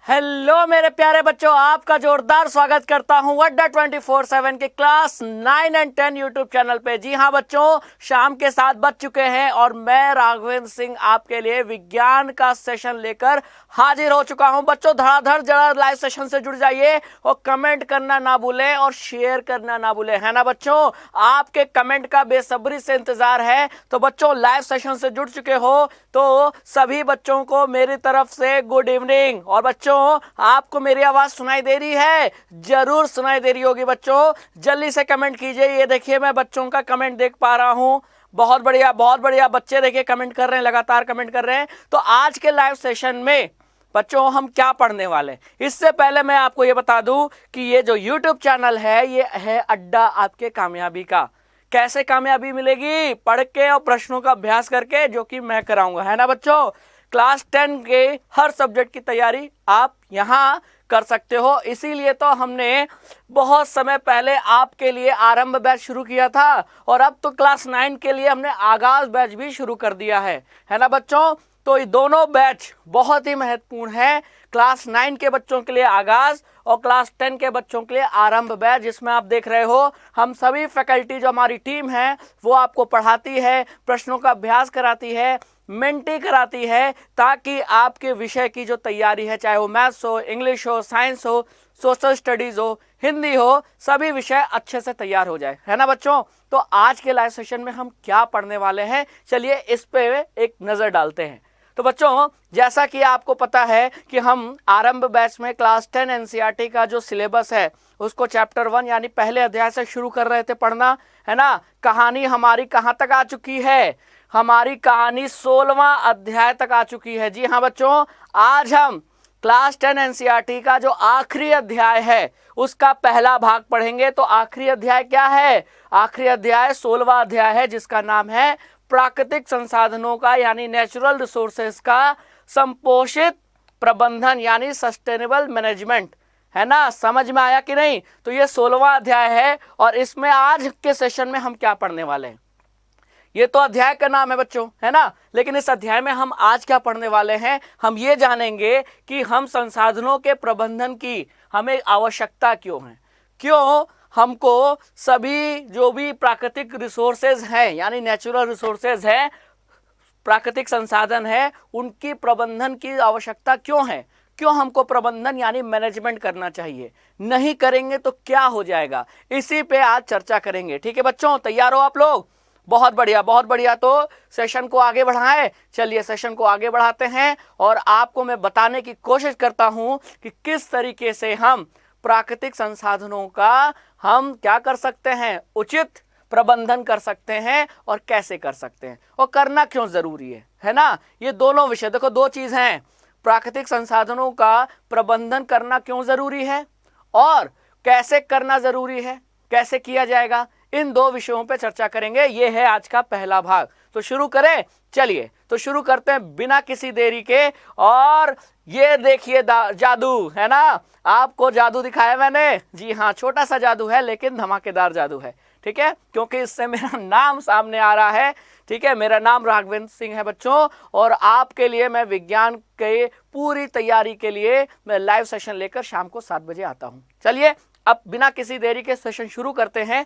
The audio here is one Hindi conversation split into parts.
हेलो मेरे प्यारे बच्चों, आपका जोरदार स्वागत करता हूं अड्डा 24/7 के क्लास 9 एंड 10 यूट्यूब चैनल पे। जी हां बच्चों, शाम के 7 बज चुके हैं और मैं राघवेंद्र सिंह आपके लिए विज्ञान का सेशन लेकर हाजिर हो चुका हूं। बच्चों धड़ाधड़ जरा लाइव सेशन से जुड़ जाइए और कमेंट करना ना भूलें और शेयर करना ना भूलें, है ना बच्चों। आपके कमेंट का बेसब्री से इंतजार है। तो बच्चों लाइव सेशन से जुड़ चुके हो तो सभी बच्चों को मेरी तरफ से गुड इवनिंग। और बच्चों आपको मेरी आवाज सुनाई दे रही है? जरूर सुनाई दे रही होगी बच्चों, जल्दी से कमेंट कीजिए। ये देखिए मैं बच्चों का कमेंट देख पा रहा हूं। बहुत बढ़िया बहुत बढ़िया, बच्चे देखिए कमेंट कर रहे हैं, लगातार कमेंट कर रहे हैं। तो आज के लाइव सेशन में बच्चों हम क्या पढ़ने वाले हैं, इससे पहले मैं आपको ये बता दूं कि ये जो YouTube चैनल है ये है अड्डा आपके कामयाबी का। कैसे कामयाबी मिलेगी? पढ़ के और प्रश्नों का अभ्यास करके, जो कि मैं कराऊंगा, है ना बच्चों। क्लास 10 के हर सब्जेक्ट की तैयारी आप यहां कर सकते हो। इसीलिए तो हमने बहुत समय पहले आपके लिए आरंभ बैच शुरू किया था और अब तो क्लास 9 के लिए हमने आगाज बैच भी शुरू कर दिया है ना बच्चों। तो ये दोनों बैच बहुत ही महत्वपूर्ण है। क्लास 9 के बच्चों के लिए आगाज और क्लास 10 के बच्चों के लिए आरंभ बैच, जिसमें आप देख रहे हो हम सभी फैकल्टी जो हमारी टीम है वो आपको पढ़ाती है, प्रश्नों का अभ्यास कराती है, मेंटी कराती है, ताकि आपके विषय की जो तैयारी है, चाहे वो मैथ्स हो, इंग्लिश हो, साइंस हो, सोशल स्टडीज हो, हिंदी हो, सभी विषय अच्छे से तैयार हो जाए, है ना बच्चों। तो आज के लाइव सेशन में हम क्या पढ़ने वाले हैं, चलिए इस पे एक नजर डालते हैं। तो बच्चों जैसा कि आपको पता है कि हम आरंभ बैच में क्लास 10 एनसीईआरटी का जो सिलेबस है उसको चैप्टर 1 यानी पहले अध्याय से शुरू कर रहे थे पढ़ना, है ना। कहानी हमारी कहां तक आ चुकी है? हमारी कहानी 16वां अध्याय तक आ चुकी है। जी हां बच्चों, आज हम क्लास 10 एनसीईआरटी का जो आखिरी अध्याय है उसका पहला भाग पढ़ेंगे। तो आखिरी अध्याय क्या है? आखिरी अध्याय 16वां अध्याय है, जिसका नाम है प्राकृतिक संसाधनों का यानी नेचुरल रिसोर्सेज का संपोषित प्रबंधन यानी सस्टेनेबल मैनेजमेंट, है ना। समझ में आया कि नहीं? तो ये 16वां अध्याय है और इसमें आज के सेशन में हम क्या पढ़ने वाले हैं, ये तो अध्याय का नाम है बच्चों, है ना। लेकिन इस अध्याय में हम आज क्या पढ़ने वाले हैं, हम ये जानेंगे कि हम संसाधनों के प्रबंधन की हमें आवश्यकता क्यों है, क्यों हमको सभी जो भी प्राकृतिक रिसोर्सेज हैं यानी नेचुरल रिसोर्सेज हैं, प्राकृतिक संसाधन है, उनकी प्रबंधन की आवश्यकता क्यों है, क्यों हमको प्रबंधन यानी मैनेजमेंट करना चाहिए, नहीं करेंगे तो क्या हो जाएगा, इसी पे आज चर्चा करेंगे। ठीक है बच्चों, तैयार हो आप लोग? बहुत बढ़िया बहुत बढ़िया। तो सेशन को आगे बढ़ाएं, चलिए सेशन को आगे बढ़ाते हैं और आपको मैं बताने की कोशिश करता हूं कि किस तरीके से हम प्राकृतिक संसाधनों का हम क्या कर सकते हैं, उचित प्रबंधन कर सकते हैं और कैसे कर सकते हैं और करना क्यों जरूरी है ना। ये दोनों विषय देखो, दो चीज हैं, प्राकृतिक संसाधनों का प्रबंधन करना क्यों जरूरी है और कैसे करना जरूरी है, कैसे किया जाएगा, इन दो विषयों पे चर्चा करेंगे। ये है आज का पहला भाग। तो शुरू करें, चलिए तो शुरू करते हैं बिना किसी देरी के। और ये देखिए जादू, है ना, आपको जादू दिखाया मैंने। जी हाँ, छोटा सा जादू है लेकिन धमाकेदार जादू है, ठीक है, क्योंकि इससे मेरा नाम सामने आ रहा है। ठीक है, मेरा नाम राघवेंद्र सिंह है बच्चों और आपके लिए मैं विज्ञान के पूरी तैयारी के लिए मैं लाइव सेशन लेकर शाम को 7 बजे आता हूं। चलिए अब बिना किसी देरी के सेशन शुरू करते हैं।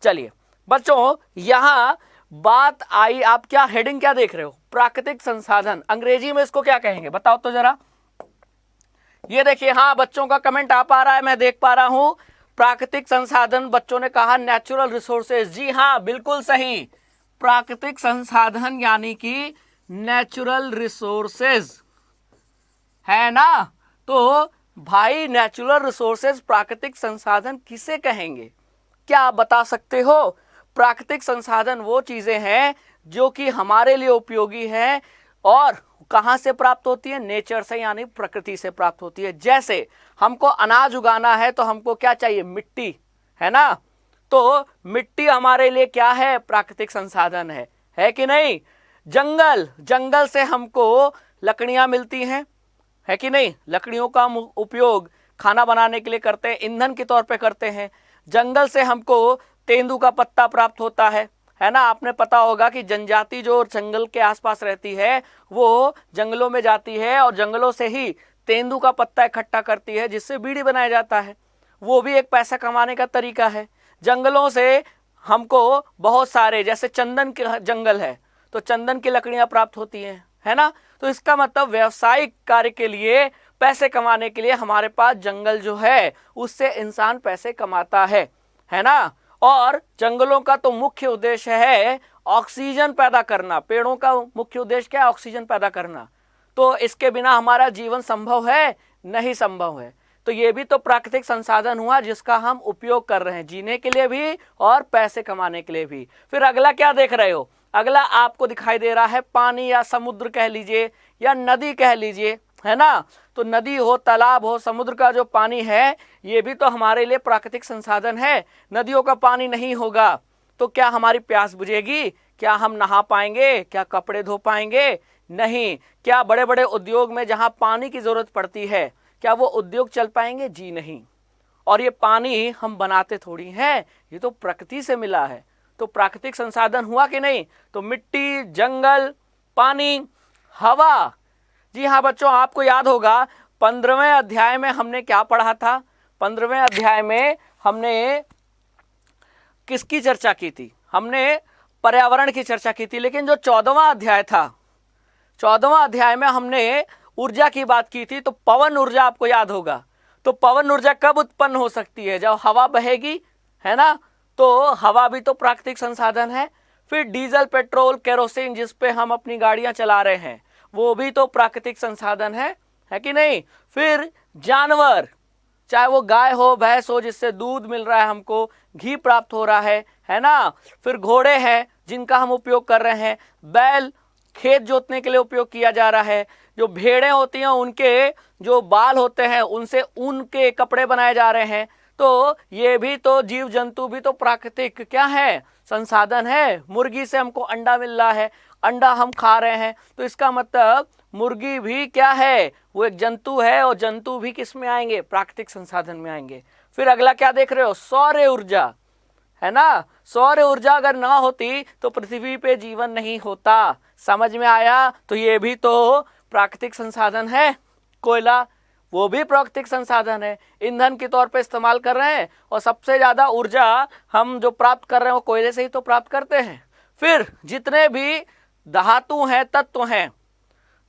चलिए बच्चों, यहां बात आई, आप क्या हेडिंग क्या देख रहे हो, प्राकृतिक संसाधन, अंग्रेजी में इसको क्या कहेंगे बताओ तो जरा। ये देखिए, हाँ बच्चों का कमेंट आ पा रहा है, मैं देख पा रहा हूं। प्राकृतिक संसाधन, बच्चों ने कहा नेचुरल रिसोर्सेज। जी हाँ बिल्कुल सही, प्राकृतिक संसाधन यानी कि नेचुरल रिसोर्सेज, है ना। तो भाई नेचुरल रिसोर्सेज प्राकृतिक संसाधन किसे कहेंगे, क्या आप बता सकते हो? प्राकृतिक संसाधन वो चीजें हैं जो कि हमारे लिए उपयोगी हैं और कहां से प्राप्त होती है, नेचर से यानी प्रकृति से प्राप्त होती है। जैसे हमको अनाज उगाना है तो हमको क्या चाहिए, मिट्टी, है ना। तो मिट्टी हमारे लिए क्या है, प्राकृतिक संसाधन है कि नहीं। जंगल, जंगल से हमको लकड़ियां मिलती हैं, है कि नहीं। लकड़ियों का उपयोग खाना बनाने के लिए करते हैं, ईंधन के तौर पे करते हैं। जंगल से हमको तेंदू का पत्ता प्राप्त होता है ना। आपने पता होगा कि जनजाति जो जंगल के आसपास रहती है वो जंगलों में जाती है और जंगलों से ही तेंदू का पत्ता इकट्ठा करती है जिससे बीड़ी बनाया जाता है, वो भी एक पैसा कमाने का तरीका है। जंगलों से हमको बहुत सारे, जैसे चंदन के जंगल है तो चंदन की लकड़ियां प्राप्त होती हैं, है ना। तो इसका मतलब व्यवसायिक कार्य के लिए, पैसे कमाने के लिए हमारे पास जंगल जो है उससे इंसान पैसे कमाता है ना। और जंगलों का तो मुख्य उद्देश्य है ऑक्सीजन पैदा करना। पेड़ों का मुख्य उद्देश्य क्या है? ऑक्सीजन पैदा करना। तो इसके बिना हमारा जीवन संभव है? नहीं संभव है। तो ये भी तो प्राकृतिक संसाधन हुआ जिसका हम उपयोग कर रहे हैं, जीने के लिए भी और पैसे कमाने के लिए भी। फिर अगला क्या देख रहे हो? अगला आपको दिखाई दे रहा है पानी, या समुद्र कह लीजिए या नदी कह लीजिए, है ना। तो नदी हो, तालाब हो, समुद्र का जो पानी है ये भी तो हमारे लिए प्राकृतिक संसाधन है। नदियों का पानी नहीं होगा तो क्या हमारी प्यास बुझेगी? क्या हम नहा पाएंगे? क्या कपड़े धो पाएंगे? नहीं। क्या बड़े बड़े उद्योग में जहां पानी की जरूरत पड़ती है, क्या वो उद्योग चल पाएंगे? जी नहीं। और ये पानी हम बनाते थोड़ी हैं, ये तो प्रकृति से मिला है। तो प्राकृतिक संसाधन हुआ कि नहीं? तो मिट्टी, जंगल, पानी, हवा। जी हाँ बच्चों, आपको याद होगा 15वें अध्याय में हमने क्या पढ़ा था? 15वें अध्याय में हमने किसकी चर्चा की थी? हमने पर्यावरण की चर्चा की थी। लेकिन जो 14वां अध्याय था, 14वां अध्याय में हमने ऊर्जा की बात की थी। तो पवन ऊर्जा आपको याद होगा। तो पवन ऊर्जा कब उत्पन्न हो सकती है? जब हवा बहेगी, है ना। तो हवा भी तो प्राकृतिक संसाधन है। फिर डीजल, पेट्रोल, केरोसिन जिस पे हम अपनी गाड़ियां चला रहे हैं वो भी तो प्राकृतिक संसाधन है कि नहीं। फिर जानवर, चाहे वो गाय हो, भैंस हो, जिससे दूध मिल रहा है, हमको घी प्राप्त हो रहा है ना। फिर घोड़े हैं जिनका हम उपयोग कर रहे हैं। बैल खेत जोतने के लिए उपयोग किया जा रहा है। जो भेड़ें होती हैं उनके जो बाल होते हैं उनसे ऊन के कपड़े बनाए जा रहे हैं। तो ये भी तो जीव जंतु भी तो प्राकृतिक क्या है? संसाधन है। मुर्गी से हमको अंडा मिल रहा है, अंडा हम खा रहे हैं। तो इसका मतलब मुर्गी भी क्या है? वो एक जंतु है, और जंतु भी किस में आएंगे? प्राकृतिक संसाधन में आएंगे। फिर अगला क्या देख रहे हो? सौर ऊर्जा, है ना। सौर ऊर्जा अगर ना होती तो पृथ्वी पे जीवन नहीं होता। समझ में आया? तो ये भी तो प्राकृतिक संसाधन है। कोयला, वो भी प्राकृतिक संसाधन है, ईंधन के तौर पे इस्तेमाल कर रहे हैं। और सबसे ज्यादा ऊर्जा हम जो प्राप्त कर रहे हैं वो कोयले से ही तो प्राप्त करते हैं। फिर जितने भी धातु हैं, तत्व हैं,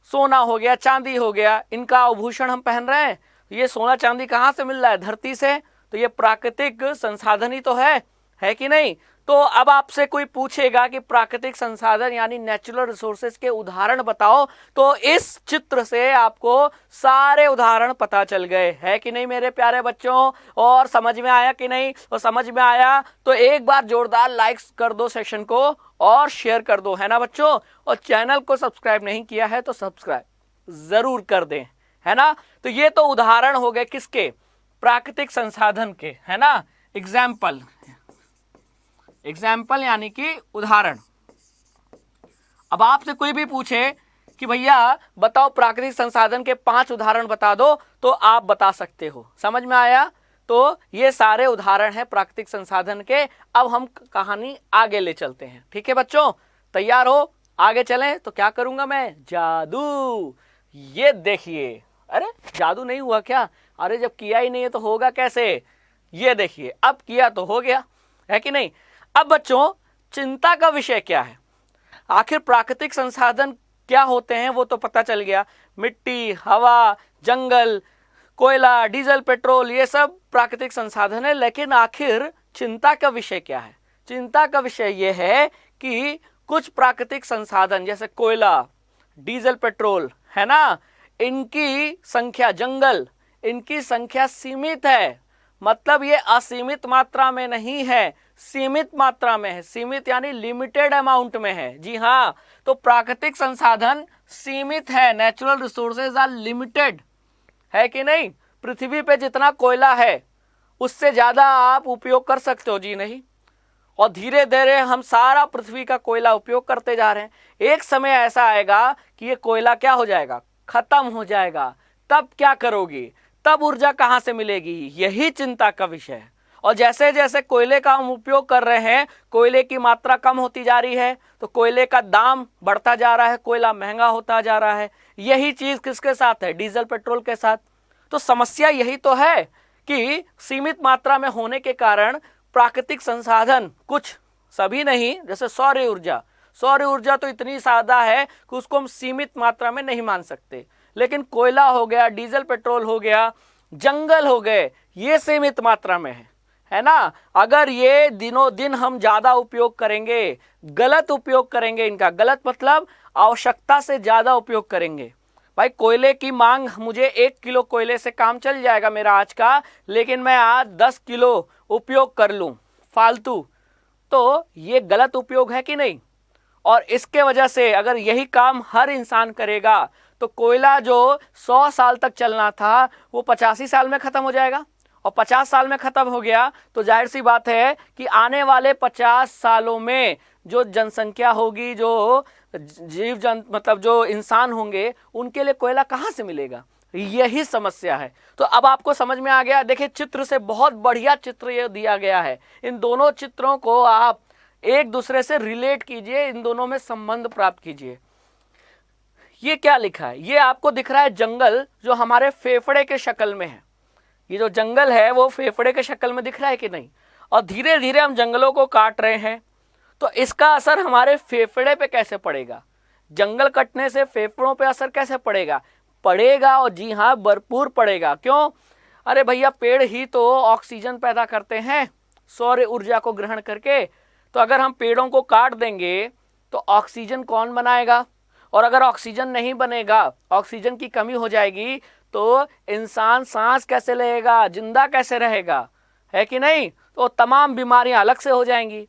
सोना हो गया, चांदी हो गया, इनका आभूषण हम पहन रहे हैं। ये सोना चांदी कहाँ से मिल रहा है? धरती से। तो ये प्राकृतिक संसाधन ही तो है कि नहीं। तो अब आपसे कोई पूछेगा कि प्राकृतिक संसाधन यानी नेचुरल रिसोर्सेज के उदाहरण बताओ, तो इस चित्र से आपको सारे उदाहरण पता चल गए, है कि नहीं मेरे प्यारे बच्चों। और समझ में आया कि नहीं? और समझ में आया तो एक बार जोरदार लाइक्स कर दो सेशन को और शेयर कर दो, है ना बच्चों। और चैनल को सब्सक्राइब नहीं किया है तो सब्सक्राइब जरूर कर दें, है ना। तो ये तो उदाहरण हो गए किसके? प्राकृतिक संसाधन के, है ना। एग्जाम्पल यानी कि उदाहरण। अब आपसे कोई भी पूछे कि भैया बताओ प्राकृतिक संसाधन के 5 उदाहरण बता दो, तो आप बता सकते हो। समझ में आया? तो ये सारे उदाहरण हैं प्राकृतिक संसाधन के। अब हम कहानी आगे ले चलते हैं, ठीक है बच्चों। तैयार हो? आगे चलें। तो क्या करूंगा मैं? जादू। ये देखिए, अरे जादू नहीं हुआ क्या? अरे जब किया ही नहीं है तो होगा कैसे? ये देखिए, अब किया तो हो गया, है कि नहीं। अब बच्चों चिंता का विषय क्या है? आखिर प्राकृतिक संसाधन क्या होते हैं वो तो पता चल गया। मिट्टी, हवा, जंगल, कोयला, डीजल, पेट्रोल, ये सब प्राकृतिक संसाधन है। लेकिन आखिर चिंता का विषय क्या है? चिंता का विषय ये है कि कुछ प्राकृतिक संसाधन जैसे कोयला, डीजल, पेट्रोल, है ना, इनकी संख्या, जंगल, इनकी संख्या सीमित है। मतलब ये असीमित मात्रा में नहीं है, सीमित मात्रा में है। सीमित यानी लिमिटेड अमाउंट में है। जी हाँ, तो प्राकृतिक संसाधन सीमित है। नेचुरल रिसोर्सेज आर लिमिटेड, है कि नहीं। पृथ्वी पे जितना कोयला है उससे ज्यादा आप उपयोग कर सकते हो? जी नहीं। और धीरे धीरे हम सारा पृथ्वी का कोयला उपयोग करते जा रहे हैं। एक समय ऐसा आएगा कि ये कोयला क्या हो जाएगा? खत्म हो जाएगा। तब क्या करोगे? तब ऊर्जा कहां से मिलेगी? यही चिंता का विषय है। और जैसे जैसे कोयले का हम उपयोग कर रहे हैं, कोयले की मात्रा कम होती जा रही है, तो कोयले का दाम बढ़ता जा रहा है, कोयला महंगा होता जा रहा है। यही चीज किसके साथ है? डीजल पेट्रोल के साथ। तो समस्या यही तो है कि सीमित मात्रा में होने के कारण प्राकृतिक संसाधन, कुछ, सभी नहीं, जैसे सौर ऊर्जा तो इतनी ज्यादा है कि उसको हम सीमित मात्रा में नहीं मान सकते। लेकिन कोयला हो गया, डीजल पेट्रोल हो गया, जंगल हो गए, ये सीमित मात्रा में है ना। अगर ये दिनों दिन हम ज्यादा उपयोग करेंगे, गलत उपयोग करेंगे इनका, गलत मतलब आवश्यकता से ज्यादा उपयोग करेंगे। भाई कोयले की मांग, मुझे 1 किलो कोयले से काम चल जाएगा मेरा आज का, लेकिन मैं आज 10 किलो उपयोग कर लूं फालतू, तो ये गलत उपयोग है कि नहीं। और इसके वजह से अगर यही काम हर इंसान करेगा तो कोयला जो 100 साल तक चलना था वो 85 साल में खत्म हो जाएगा। और 50 साल में खत्म हो गया तो जाहिर सी बात है कि आने वाले 50 सालों में जो जनसंख्या होगी, जो जीव जंतु मतलब जो इंसान होंगे, उनके लिए कोयला कहाँ से मिलेगा? यही समस्या है। तो अब आपको समझ में आ गया। देखिए चित्र से बहुत बढ़िया चित्र ये दिया गया है। इन दोनों चित्रों को आप एक दूसरे से रिलेट कीजिए, इन दोनों में संबंध प्राप्त कीजिए। ये क्या लिखा है? ये आपको दिख रहा है जंगल, जो हमारे फेफड़े के शक्ल में है। ये जो जंगल है वो फेफड़े के शक्ल में दिख रहा है कि नहीं? और धीरे धीरे हम जंगलों को काट रहे हैं, तो इसका असर हमारे फेफड़े पे कैसे पड़ेगा? जंगल कटने से फेफड़ों पे असर कैसे पड़ेगा? पड़ेगा, और जी हाँ, भरपूर पड़ेगा। क्यों? अरे भैया, पेड़ ही तो ऑक्सीजन पैदा करते हैं सौर ऊर्जा को ग्रहण करके। तो अगर हम पेड़ों को काट देंगे तो ऑक्सीजन कौन बनाएगा? और अगर ऑक्सीजन नहीं बनेगा, ऑक्सीजन की कमी हो जाएगी, तो इंसान सांस कैसे लेगा, जिंदा कैसे रहेगा? है कि नहीं? तो तमाम बीमारियां अलग से हो जाएंगी।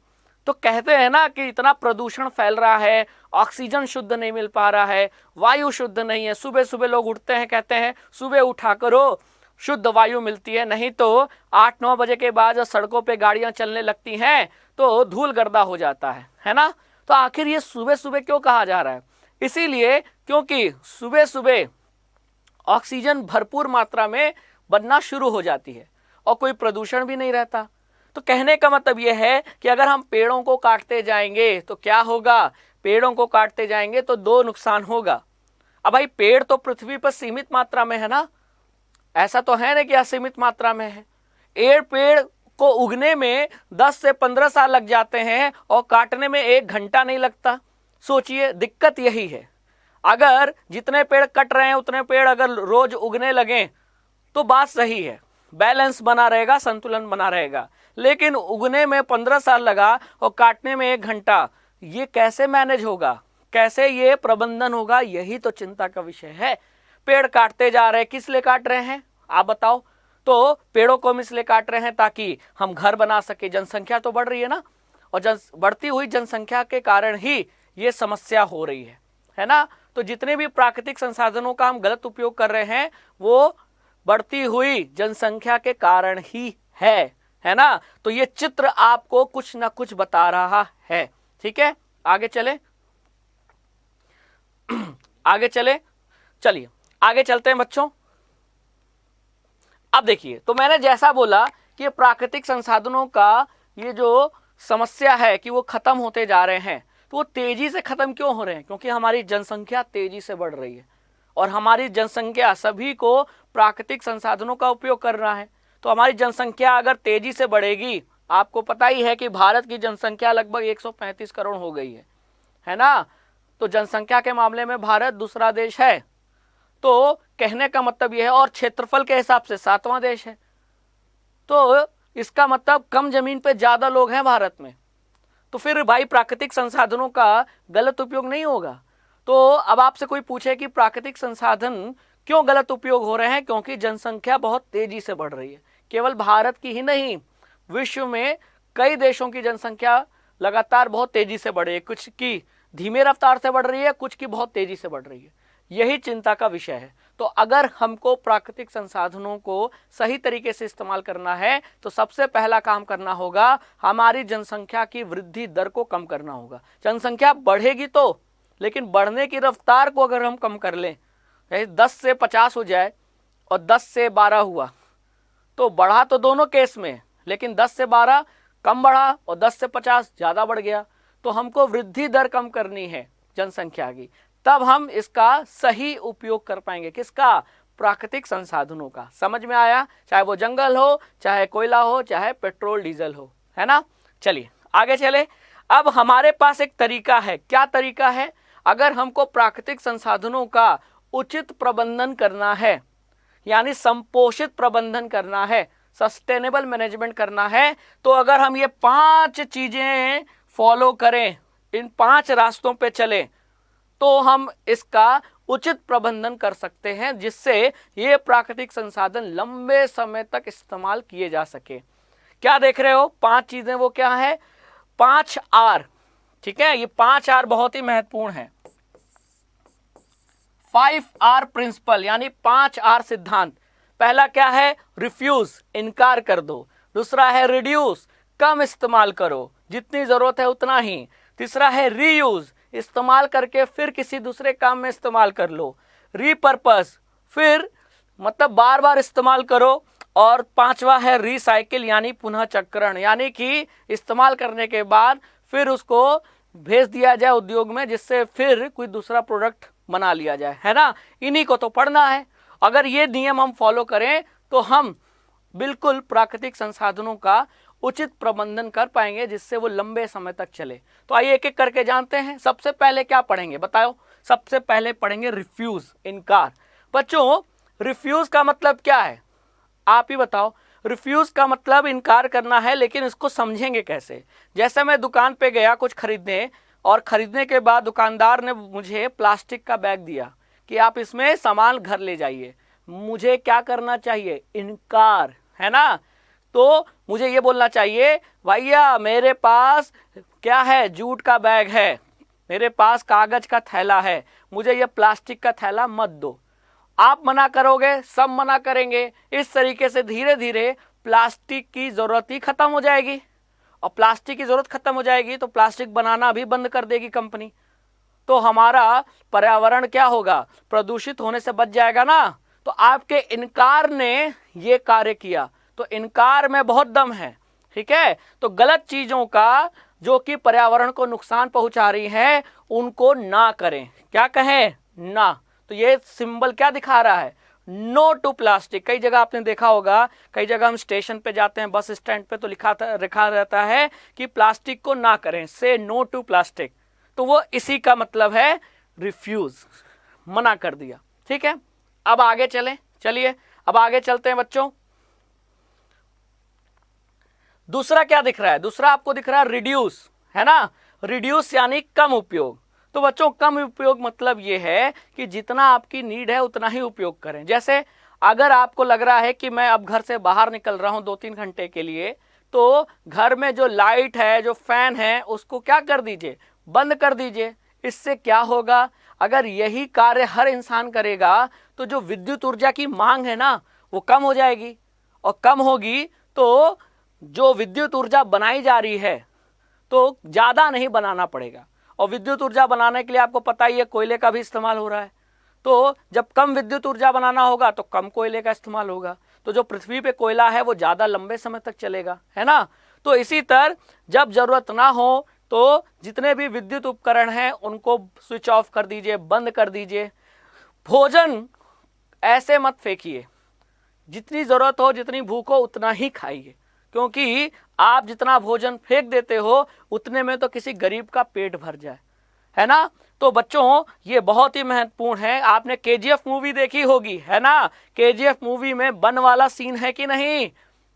तो कहते हैं ना कि इतना प्रदूषण फैल रहा है, ऑक्सीजन शुद्ध नहीं मिल पा रहा है, वायु शुद्ध नहीं है। सुबह सुबह लोग उठते हैं, कहते हैं सुबह उठा करो, शुद्ध वायु मिलती है, नहीं तो 8-9 बजे के बाद जब सड़कों पे गाड़ियां चलने लगती हैं तो धूल गर्दा हो जाता है ना। तो आखिर ये सुबह सुबह क्यों कहा जा रहा है? इसीलिए क्योंकि सुबह सुबह ऑक्सीजन भरपूर मात्रा में बनना शुरू हो जाती है और कोई प्रदूषण भी नहीं रहता। तो कहने का मतलब यह है कि अगर हम पेड़ों को काटते जाएंगे तो क्या होगा? पेड़ों को काटते जाएंगे तो 2 नुकसान होगा। अब भाई पेड़ तो पृथ्वी पर सीमित मात्रा में है ना, ऐसा तो है ना कि असीमित मात्रा में है। पेड़ को उगने में 10 से 15 साल लग जाते हैं और काटने में 1 घंटा नहीं लगता। सोचिए, दिक्कत यही है। अगर जितने पेड़ कट रहे हैं उतने पेड़ अगर रोज उगने लगे तो बात सही है, बैलेंस बना रहेगा, संतुलन बना रहेगा। लेकिन उगने में 15 साल लगा और काटने में 1 घंटा, ये कैसे मैनेज होगा? कैसे ये प्रबंधन होगा? यही तो चिंता का विषय है। पेड़ काटते जा रहे हैं, किस लिए काट रहे हैं आप बताओ? तो पेड़ों को हम इसलिए काट रहे हैं ताकि हम घर बना सके। जनसंख्या तो बढ़ रही है ना, और बढ़ती हुई जनसंख्या के कारण ही ये समस्या हो रही है ना। तो जितने भी प्राकृतिक संसाधनों का हम गलत उपयोग कर रहे हैं वो बढ़ती हुई जनसंख्या के कारण ही है ना। तो ये चित्र आपको कुछ ना कुछ बता रहा है। ठीक है, आगे चले आगे चले चलिए आगे चलते हैं बच्चों। अब देखिए, तो मैंने जैसा बोला कि प्राकृतिक संसाधनों का ये जो समस्या है कि वो खत्म होते जा रहे हैं, तो वो तेजी से खत्म क्यों हो रहे हैं? क्योंकि हमारी जनसंख्या तेजी से बढ़ रही है और हमारी जनसंख्या सभी को प्राकृतिक संसाधनों का उपयोग करना है। तो हमारी जनसंख्या अगर तेजी से बढ़ेगी, आपको पता ही है कि भारत की जनसंख्या लगभग 135 करोड़ हो गई है ना। तो जनसंख्या के मामले में भारत दूसरा देश है। तो कहने का मतलब यह है, और क्षेत्रफल के हिसाब से 7वां देश है। तो इसका मतलब कम जमीन पे ज्यादा लोग हैं भारत में। तो फिर भाई प्राकृतिक संसाधनों का गलत उपयोग नहीं होगा। तो अब आपसे कोई पूछे कि प्राकृतिक संसाधन क्यों गलत उपयोग हो रहे हैं? क्योंकि जनसंख्या बहुत तेजी से बढ़ रही है। केवल भारत की ही नहीं, विश्व में कई देशों की जनसंख्या लगातार बहुत तेजी से बढ़ रही है। कुछ की धीमे रफ्तार से बढ़ रही है, कुछ की बहुत तेजी से बढ़ रही है। यही चिंता का विषय है। तो अगर हमको प्राकृतिक संसाधनों को सही तरीके से इस्तेमाल करना है तो सबसे पहला काम करना होगा, हमारी जनसंख्या की वृद्धि दर को कम करना होगा। जनसंख्या बढ़ेगी तो, लेकिन बढ़ने की रफ्तार को अगर हम कम कर लें, 10 से 50 हो जाए और 10 से 12 हुआ, तो बढ़ा तो दोनों केस में लेकिन 10 से 12 कम बढ़ा और 10 से 50 ज़्यादा बढ़ गया। तो हमको वृद्धि दर कम करनी है जनसंख्या की, तब हम इसका सही उपयोग कर पाएंगे। किसका? प्राकृतिक संसाधनों का। समझ में आया? चाहे वो जंगल हो, चाहे कोयला हो, चाहे पेट्रोल डीजल हो, है ना। चलिए आगे चले। अब हमारे पास एक तरीका है। क्या तरीका है? अगर हमको प्राकृतिक संसाधनों का उचित प्रबंधन करना है, यानी संपोषित प्रबंधन करना है, सस्टेनेबल मैनेजमेंट करना है, तो अगर हम ये 5 चीजें फॉलो करें, इन 5 रास्तों पे चलें, तो हम इसका उचित प्रबंधन कर सकते हैं, जिससे ये प्राकृतिक संसाधन लंबे समय तक इस्तेमाल किए जा सके। क्या देख रहे हो? 5 चीजें, वो क्या है? 5 आर। ठीक है, ये 5 आर बहुत ही महत्वपूर्ण है। 5 आर प्रिंसिपल, यानी 5 आर सिद्धांत। पहला क्या है? रिफ्यूज, इनकार कर दो। दूसरा है रिड्यूस, कम इस्तेमाल करो, जितनी जरूरत है उतना ही। तीसरा है रीयूज, इस्तेमाल करके फिर किसी दूसरे काम में इस्तेमाल कर लो। रीपर्पस, फिर मतलब बार बार इस्तेमाल करो। और 5वां है रिसाइकिल, यानी पुनः चक्रण, यानी कि इस्तेमाल करने के बाद फिर उसको भेज दिया जाए उद्योग में, जिससे फिर कोई दूसरा प्रोडक्ट बना लिया जाए, है ना। इन्हीं को तो पढ़ना है। अगर ये नियम हम फॉलो करें तो हम बिल्कुल प्राकृतिक संसाधनों का उचित प्रबंधन कर पाएंगे, जिससे वो लंबे समय तक चले। तो आइए एक एक करके जानते हैं। सबसे पहले क्या पढ़ेंगे बताओ? सबसे पहले पढ़ेंगे रिफ्यूज, इनकार। बच्चों, रिफ्यूज का मतलब क्या है? आप ही बताओ। रिफ्यूज का मतलब इनकार करना है, लेकिन इसको समझेंगे कैसे? जैसे मैं दुकान पे गया कुछ खरीदने, और खरीदने के बाद दुकानदार ने मुझे प्लास्टिक का बैग दिया कि आप इसमें सामान घर ले जाइए। मुझे क्या करना चाहिए? इनकार, है ना। तो मुझे ये बोलना चाहिए, भैया मेरे पास क्या है? जूट का बैग है, मेरे पास कागज का थैला है, मुझे ये प्लास्टिक का थैला मत दो। आप मना करोगे, सब मना करेंगे। इस तरीके से धीरे धीरे प्लास्टिक की जरूरत ही खत्म हो जाएगी, और प्लास्टिक की जरूरत खत्म हो जाएगी तो प्लास्टिक बनाना भी बंद कर देगी कंपनी। तो हमारा पर्यावरण क्या होगा? प्रदूषित होने से बच जाएगा ना। तो आपके इनकार ने ये कार्य किया, तो इनकार में बहुत दम है। ठीक है, तो गलत चीजों का जो कि पर्यावरण को नुकसान पहुंचा रही है, उनको ना करें। क्या कहें? ना। तो ये सिंबल क्या दिखा रहा है? No to plastic. कई जगह आपने देखा होगा, कई जगह हम स्टेशन पे जाते हैं, बस स्टैंड पे, तो लिखा रहता है कि प्लास्टिक को ना करें, से नो टू प्लास्टिक। तो वो इसी का मतलब है रिफ्यूज, मना कर दिया। ठीक है, अब आगे चलिए अब आगे चलते हैं बच्चों। दूसरा क्या दिख रहा है? दूसरा आपको दिख रहा है रिड्यूस, है ना। रिड्यूस यानी कम उपयोग। तो बच्चों, कम उपयोग मतलब ये है कि जितना आपकी नीड है उतना ही उपयोग करें। जैसे अगर आपको लग रहा है कि मैं अब घर से बाहर निकल रहा हूं 2-3 घंटे के लिए, तो घर में जो लाइट है, जो फैन है, उसको क्या कर दीजिए? बंद कर दीजिए। इससे क्या होगा? अगर यही कार्य हर इंसान करेगा तो जो विद्युत ऊर्जा की मांग है ना, वो कम हो जाएगी, और कम होगी तो जो विद्युत ऊर्जा बनाई जा रही है तो ज़्यादा नहीं बनाना पड़ेगा। और विद्युत ऊर्जा बनाने के लिए आपको पता ही है कोयले का भी इस्तेमाल हो रहा है। तो जब कम विद्युत ऊर्जा बनाना होगा तो कम कोयले का इस्तेमाल होगा। तो जो पृथ्वी पे कोयला है वो ज़्यादा लंबे समय तक चलेगा, है ना। तो इसी तरह जब जरूरत ना हो तो जितने भी विद्युत उपकरण हैं उनको स्विच ऑफ कर दीजिए, बंद कर दीजिए। भोजन ऐसे मत फेंकिए, जितनी ज़रूरत हो, जितनी भूख हो उतना ही खाइए, क्योंकि आप जितना भोजन फेंक देते हो उतने में तो किसी गरीब का पेट भर जाए, है ना। तो बच्चों, ये बहुत ही महत्वपूर्ण है। आपने केजीएफ मूवी देखी होगी, है ना। केजीएफ मूवी में बन वाला सीन है कि नहीं?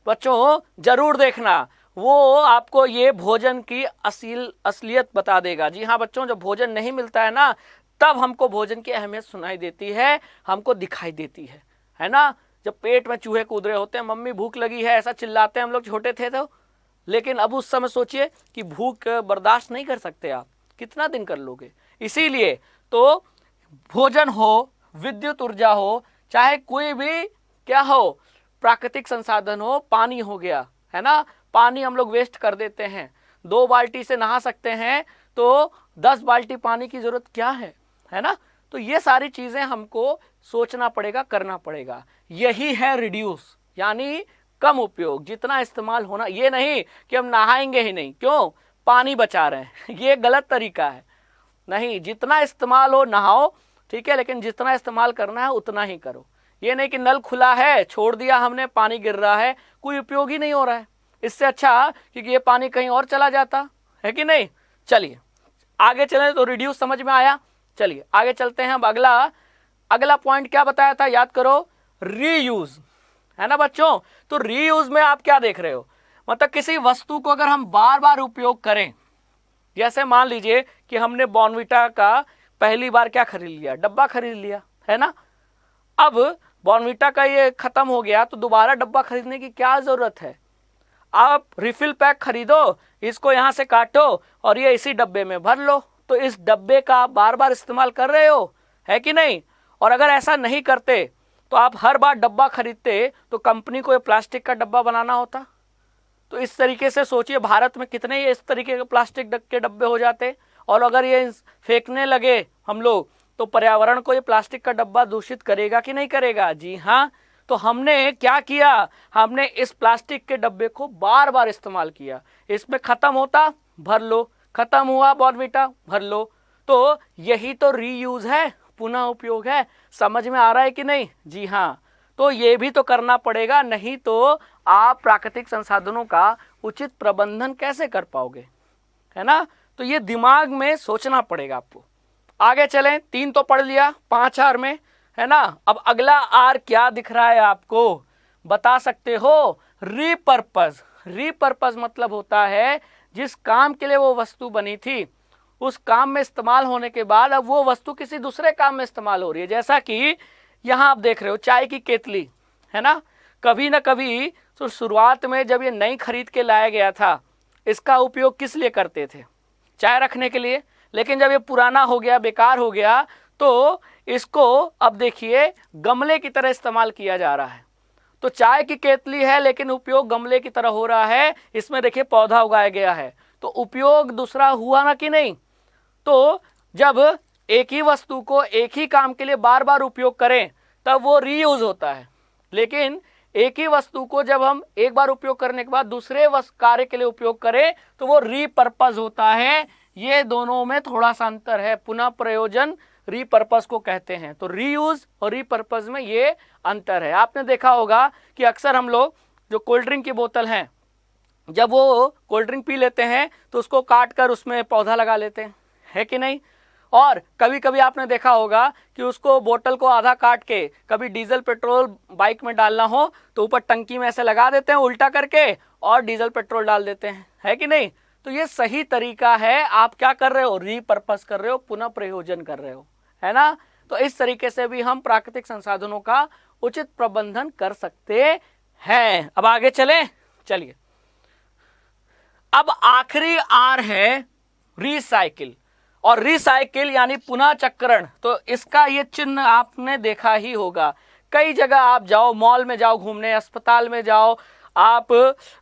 बच्चों जरूर देखना, वो आपको ये भोजन की असलियत बता देगा। जी हाँ बच्चों, जब भोजन नहीं मिलता है ना, तब हमको भोजन की अहमियत सुनाई देती है, हमको दिखाई देती है ना। जब पेट में चूहे कूद रहे होते हैं, मम्मी भूख लगी है, ऐसा चिल्लाते हैं हम लोग छोटे थे तो। लेकिन अब उस समय सोचिए कि भूख बर्दाश्त नहीं कर सकते आप, कितना दिन कर लोगे। इसीलिए तो भोजन हो, विद्युत ऊर्जा हो, चाहे कोई भी क्या हो, प्राकृतिक संसाधन हो, पानी हो गया, है ना। पानी हम लोग वेस्ट कर देते हैं। 2 बाल्टी से नहा सकते हैं तो 10 बाल्टी पानी की जरूरत क्या है ना। तो ये सारी चीजें हमको सोचना पड़ेगा, करना पड़ेगा। यही है रिड्यूस, यानी कम उपयोग, जितना इस्तेमाल होना, ये नहीं कि हम नहाएंगे ही नहीं, क्यों, पानी बचा रहे हैं, ये गलत तरीका है। नहीं, जितना इस्तेमाल हो नहाओ, ठीक है, लेकिन जितना इस्तेमाल करना है उतना ही करो। ये नहीं कि नल खुला है, छोड़ दिया हमने, पानी गिर रहा है, कोई उपयोग ही नहीं हो रहा है। इससे अच्छा क्योंकि ये पानी कहीं और चला जाता है कि नहीं। चलिए आगे चलें, तो रिड्यूस समझ में आया। चलिए आगे चलते हैं। अब अगला पॉइंट क्या बताया था, याद करो, रीयूज, है ना बच्चों। तो रीयूज में आप क्या देख रहे हो, मतलब किसी वस्तु को अगर हम बार बार उपयोग करें, जैसे मान लीजिए कि हमने बॉर्नविटा का पहली बार क्या खरीद लिया, डब्बा खरीद लिया, है ना। अब बॉर्नविटा का ये खत्म हो गया तो दोबारा डब्बा खरीदने की क्या जरूरत है। आप रिफिल पैक खरीदो, इसको यहाँ से काटो और ये इसी डब्बे में भर लो, तो इस डब्बे का आप बार बार इस्तेमाल कर रहे हो, है कि नहीं। और अगर ऐसा नहीं करते तो आप हर बार डब्बा खरीदते तो कंपनी को ये प्लास्टिक का डब्बा बनाना होता। तो इस तरीके से सोचिए, भारत में कितने ये इस तरीके के प्लास्टिक के डब्बे हो जाते, और अगर ये फेंकने लगे हम लोग तो पर्यावरण को ये प्लास्टिक का डब्बा दूषित करेगा कि नहीं करेगा। जी हाँ। तो हमने क्या किया, हमने इस प्लास्टिक के डब्बे को बार बार इस्तेमाल किया, इसमें खत्म होता भर लो, खत्म हुआ बॉर्नविटा भर लो। तो यही तो रीयूज है, पुनः उपयोग है। समझ में आ रहा है कि नहीं। जी हाँ। तो ये भी तो करना पड़ेगा, नहीं तो आप प्राकृतिक संसाधनों का उचित प्रबंधन कैसे कर पाओगे, है ना। तो ये दिमाग में सोचना पड़ेगा आपको। आगे चलें, 3 तो पढ़ लिया, 5 आर में, है ना। अब अगला आर क्या दिख रहा है आपको, बता सकते हो, रीपर्पज। रीपर्पज मतलब होता है जिस काम के लिए वो वस्तु बनी थी, उस काम में इस्तेमाल होने के बाद अब वो वस्तु किसी दूसरे काम में इस्तेमाल हो रही है। जैसा कि यहाँ आप देख रहे हो चाय की केतली, है ना। कभी ना कभी तो शुरुआत में जब ये नई खरीद के लाया गया था, इसका उपयोग किस लिए करते थे, चाय रखने के लिए। लेकिन जब ये पुराना हो गया, बेकार हो गया, तो इसको अब देखिए गमले की तरह इस्तेमाल किया जा रहा है। तो चाय की केतली है लेकिन उपयोग गमले की तरह हो रहा है, इसमें देखिए पौधा उगाया गया है, तो उपयोग दूसरा हुआ ना कि नहीं। तो जब एक ही वस्तु को एक ही काम के लिए बार बार उपयोग करें तब वो रीयूज होता है, लेकिन एक ही वस्तु को जब हम एक बार उपयोग करने के बाद दूसरे कार्य के लिए उपयोग करें तो वो रीपर्पज होता है। ये दोनों में थोड़ा सा अंतर है, पुनः प्रयोजन रीपर्पज को कहते हैं। तो रीयूज और रीपर्पज में ये अंतर है। आपने देखा होगा कि अक्सर हम लोग जो कोल्ड ड्रिंक की बोतल हैं, जब वो कोल्ड ड्रिंक पी लेते हैं तो उसको काट कर उसमें पौधा लगा लेते हैं, है कि नहीं। और कभी कभी आपने देखा होगा कि उसको बोतल को आधा काट के कभी डीजल पेट्रोल बाइक में डालना हो तो ऊपर टंकी में ऐसे लगा देते हैं उल्टा करके और डीजल पेट्रोल डाल देते हैं, है कि नहीं। तो ये सही तरीका है, आप क्या कर रहे हो, रीपर्पज कर रहे हो, पुनः प्रयोजन कर रहे हो, है ना। तो इस तरीके से भी हम प्राकृतिक संसाधनों का उचित प्रबंधन कर सकते हैं। अब आगे चलें, चलिए। अब आखिरी आर है रिसाइकिल, और रिसाइकिल यानी पुनः चक्रण। तो इसका ये चिन्ह आपने देखा ही होगा, कई जगह आप जाओ, मॉल में जाओ घूमने, अस्पताल में जाओ, आप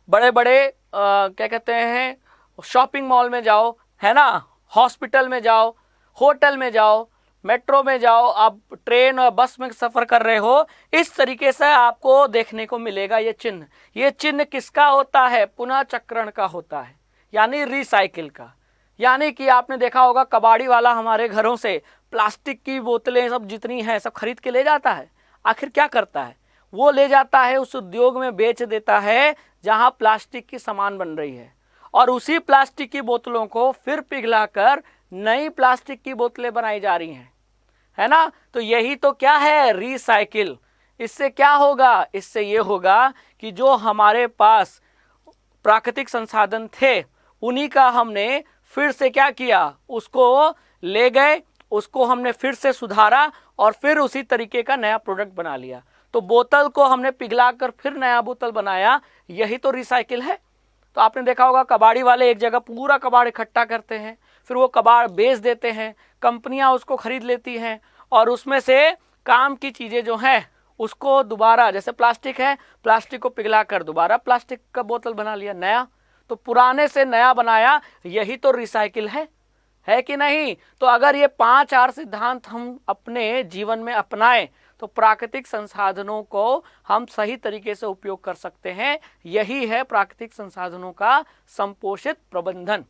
बड़े बड़े क्या कहते हैं शॉपिंग मॉल में जाओ, है ना, हॉस्पिटल में जाओ, होटल में जाओ, मेट्रो में जाओ, आप ट्रेन और बस में सफ़र कर रहे हो, इस तरीके से आपको देखने को मिलेगा ये चिन्ह। ये चिन्ह किसका होता है, पुनः चक्रण का होता है, यानी रिसाइकिल का। यानी कि आपने देखा होगा कबाड़ी वाला हमारे घरों से प्लास्टिक की बोतलें सब जितनी हैं सब खरीद के ले जाता है। आखिर क्या करता है, वो ले जाता है उस उद्योग में बेच देता है जहां प्लास्टिक की सामान बन रही है, और उसी प्लास्टिक की बोतलों को फिर पिघलाकर नई प्लास्टिक की बोतलें बनाई जा रही हैं, है ना। तो यही तो क्या है, रिसाइकिल। इससे क्या होगा, इससे ये होगा कि जो हमारे पास प्राकृतिक संसाधन थे उन्हीं का हमने फिर से क्या किया, उसको ले गए, उसको हमने फिर से सुधारा और फिर उसी तरीके का नया प्रोडक्ट बना लिया। तो बोतल को हमने पिघलाकर फिर नया बोतल बनाया, यही तो रिसाइकिल है। तो आपने देखा होगा कबाड़ी वाले एक जगह पूरा कबाड़ इकट्ठा करते हैं, फिर वो कबाड़ बेच देते हैं, कंपनियां उसको खरीद लेती हैं और उसमें से काम की चीज़ें जो हैं उसको दोबारा, जैसे प्लास्टिक है, प्लास्टिक को पिघलाकर दोबारा प्लास्टिक का बोतल बना लिया नया। तो पुराने से नया बनाया, यही तो रिसाइकिल है है कि नहीं? तो अगर ये 5 आर सिद्धांत हम अपने जीवन में अपनाएं तो प्राकृतिक संसाधनों को हम सही तरीके से उपयोग कर सकते हैं। यही है प्राकृतिक संसाधनों का संपोषित प्रबंधन।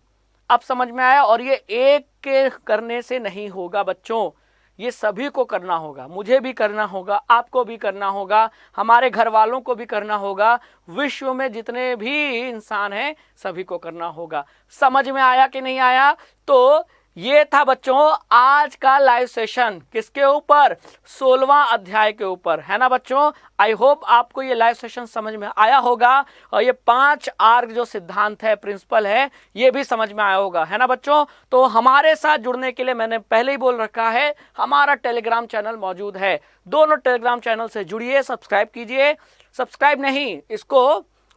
अब समझ में आया? और ये एक के करने से नहीं होगा बच्चों, ये सभी को करना होगा, मुझे भी करना होगा, आपको भी करना होगा, हमारे घर वालों को भी करना होगा, विश्व में जितने भी इंसान हैं सभी को करना होगा। समझ में आया कि नहीं आया? तो ये था बच्चों आज का लाइव सेशन। किसके ऊपर? 16वां अध्याय के ऊपर, है ना बच्चों? आई होप आपको ये लाइव सेशन समझ में आया होगा और ये 5 आर जो सिद्धांत है, प्रिंसिपल है, ये भी समझ में आया होगा, है ना बच्चों? तो हमारे साथ जुड़ने के लिए मैंने पहले ही बोल रखा है, हमारा टेलीग्राम चैनल मौजूद है। दोनों टेलीग्राम चैनल से जुड़िए, सब्सक्राइब कीजिए। सब्सक्राइब नहीं, इसको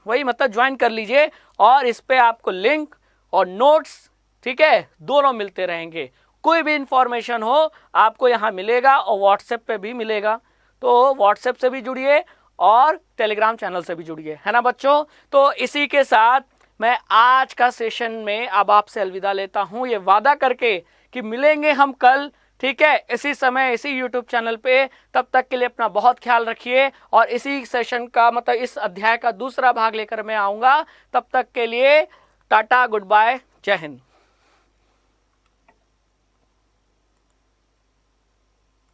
वही मतलब ज्वाइन कर लीजिए और इस पे आपको लिंक और नोट्स, ठीक है, दोनों मिलते रहेंगे। कोई भी इंफॉर्मेशन हो आपको यहाँ मिलेगा और व्हाट्सएप पे भी मिलेगा। तो व्हाट्सएप से भी जुड़िए और टेलीग्राम चैनल से भी जुड़िए, है ना बच्चों? तो इसी के साथ मैं आज का सेशन में अब आपसे अलविदा लेता हूँ, ये वादा करके कि मिलेंगे हम कल, ठीक है, इसी समय इसी यूट्यूब चैनल पे। तब तक के लिए अपना बहुत ख्याल रखिए और इसी सेशन का मतलब इस अध्याय का दूसरा भाग लेकर मैं आऊँगा। तब तक के लिए टाटा, गुड बाय, जय हिंद।